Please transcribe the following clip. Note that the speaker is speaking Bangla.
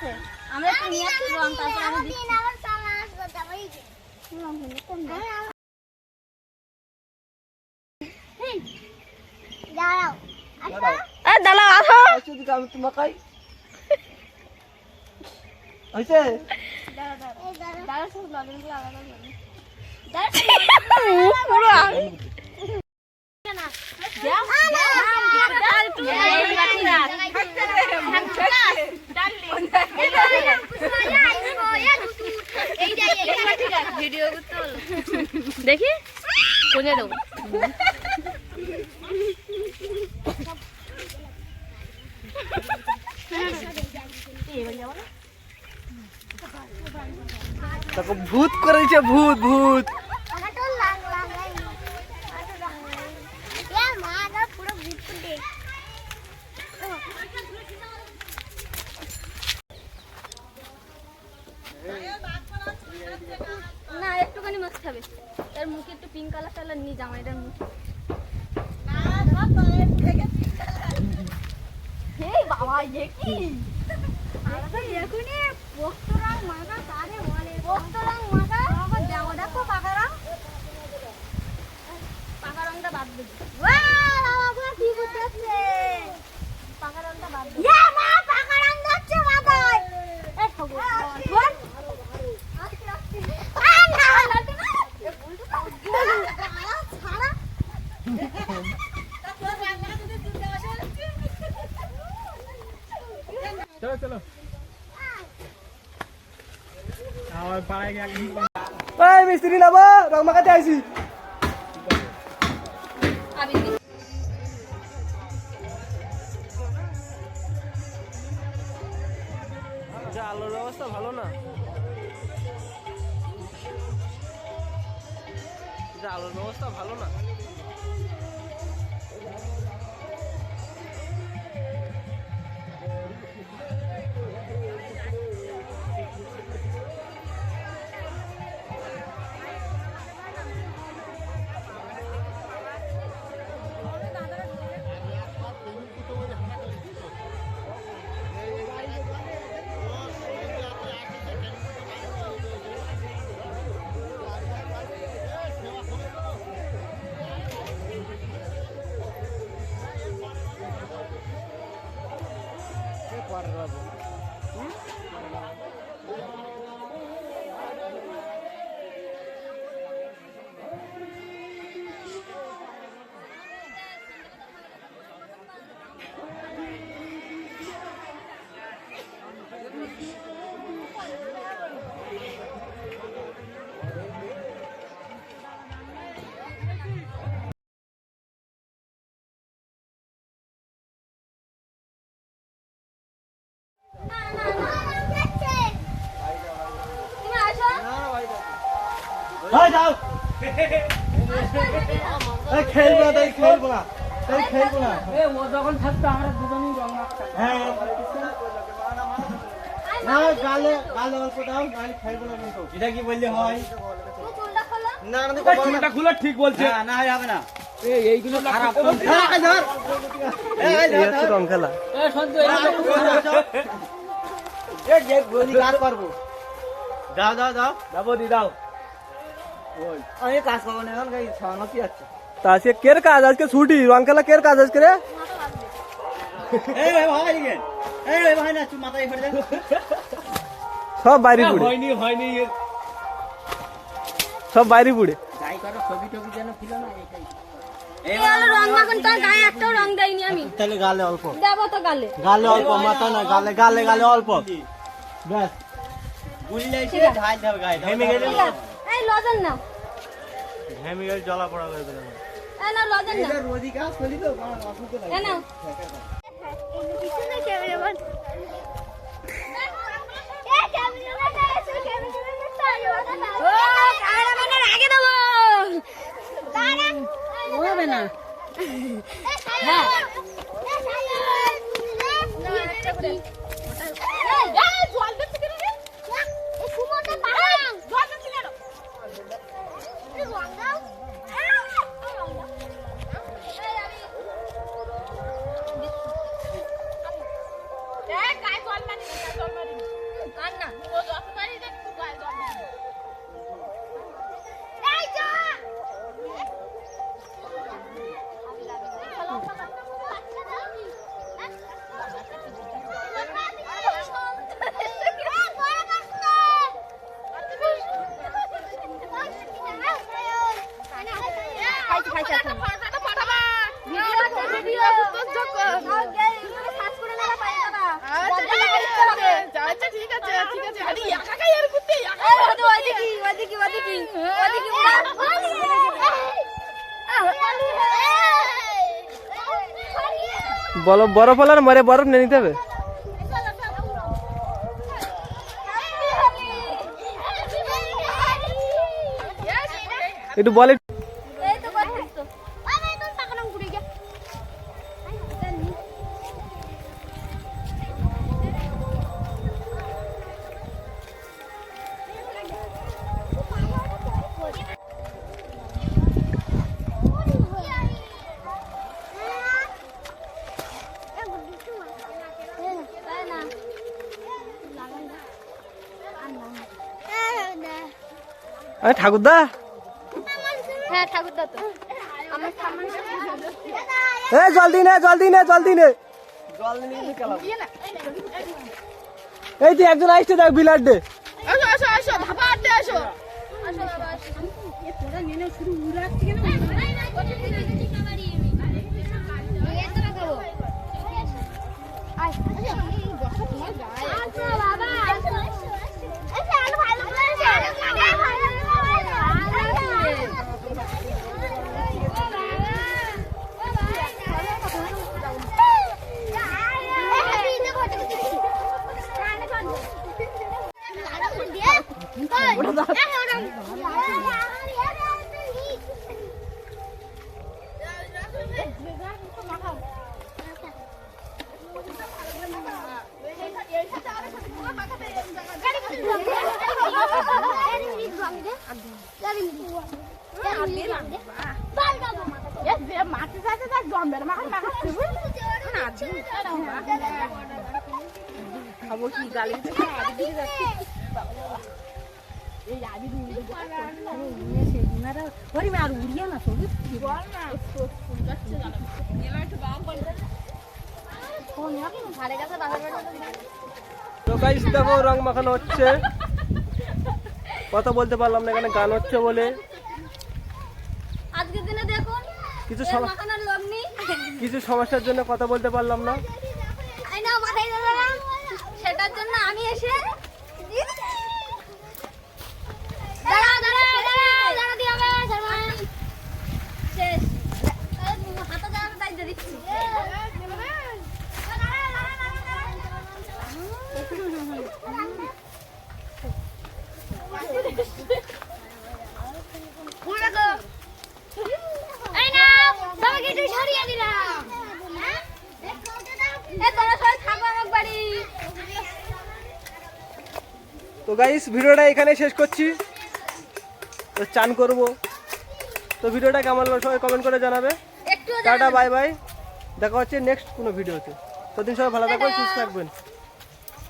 আছে আমরা একটু নিয়ে আসছি রং তারপর আমি দিচ্ছি আমার সামনে আসবে তবেই রং কিনে কোন দাঁড়াও দাঁড়াও আসো যদি আমি তোমাকে হইছে দাঁড়াও সব লজেনগুলো আলাদা করে দেখি কোনে দেবো ভূত করেছে ভূত ভূত না একটুখানি মাছ খাবে তার মুখে একটু পিঙ্ক কালার টালার নিয়ে জামাইটার মুখে বাবা দেখি এখনই পোস্তরাং মাথা তারে বলে পোস্তরাং মাথা আবার দেবো দেখো পাকা রংটা বাদ দেবো বাবা কি করতেছে পাকা রংটা বাদ দেবো মা পাকা রং যাচ্ছে মাথায় এই খবর বল আস্তে আস্তে না লাগে না এ বলতো ছাড়া চলো চলো আর পাড়ায় গিয়ে ওই মিস্ত্রি না বা রং মাখাতে আইছি আলোর ব্যবস্থা ভালো না আলোর ব্যবস্থা ভালো না খেলবো তাই খেলবো না তাই খেলবো না ও যখন থাকতো আমরা দুজনেই রং মাখতাম হ্যাঁ না গালে গালে অল্প দাও গালে খেলবো না কিন্তু এটা কি বললে হয় না না চুলটা খুলে ঠিক বলছে না হবে না এইগুলো খারাপ ধর এই হচ্ছে রং খেলা এই সঞ্জু এই যে বলি কাজ করব যাও যাও যাও যাবো দি দাও ওই আমি কাজ করব না এখন গাই ছানা কি আছে তা আজকে কের কাজ আজকে ছুটি রং খেলা কের কাজ আজকে রে এই ভাই গেন এই ভাই না তুই মাথায় ফেলে দে সব বাইরে পুড়ে হয়নি সব বাইরে পুড়ে যাই করো ছবি টবি যেন ছিল না এইটাই এই হলো রং মাখন তার গায়ে একটাও রং দেইনি আমি তাহলে গালে অল্প দেব তো গালে গালে অল্প মাথা না গালে গালে গালে অল্প ব্যাস গুলি লাইছে ঢাল দাও গায়ে হেমে গেলে এই লজন নাও হেমে গেলে জ্বলা পড়া করে দেব এই না লজন না এটা রোদি কাজ করি তো কোন অসুবিধা নাই এই নাও এই পিছনে ক্যামেরাম্যান এই ক্যামেরাম্যান এসে ক্যামেরাম্যান তাই ও ক্যামেরাম্যানের আগে দেব দাঁড়া হবে না হ্যাঁ काय বরফ হলে মারে বরফ নিয়ে নিতে হবে। একটু বলে এই তো করছিস তো আরে তোর টাকা নাম ঘুরে গিয়া আরে ঠাকুরদা, হ্যাঁ ঠাকুরদা তো আমার সামনে এ জলদি নে জলদি নে জলদি নে। এই যে একজন আসছে দেখ বিলার ডে। আসো আসো আসো ধাবা আড্ডে আসো আসো বাবা আসো এ তোরা নেনে শুরু উড়াচ্ছে কেন এই তো খাবো আয় এই বসো তোমার গায়ে আসো বাবা আসো এসে আলো ভালো করে মাটি সাথে তার জম্বের মাখান মাখাচ্ছে খাবো কি গালি তো গাইস দেখো রং মাখানো হচ্ছে, কথা বলতে পারলাম না এখানে গান হচ্ছে বলে। আজকের দিনে দেখুন কিছু এর মাখানোর লোক নেই কিছু সমস্যার জন্য কথা বলতে পারলাম না। এই নাও মাথায় ধরলাম সেটার জন্য আমি এসে দাঁড়া দাঁড়া দাঁড়া দাঁড়া দিয়ে হবে শর্মা শেষ হাতে দাঁড়া তাই দিচ্ছি এই নাও সবাইকে একটু সরিয়ে দিলাম তোরা সবাই থাকো আমার বাড়ি। তো গাইস ভিডিওটা এখানে শেষ করছি, তো চান করব। তো ভিডিওটা কেমন লাগলো সবাই কমেন্ট করে জানাবে। একটু টাটা বাই বাই, দেখা হচ্ছে নেক্সট কোনো ভিডিওতে। ততদিন সবাই ভালো থাকবেন, সুস্থ থাকবেন।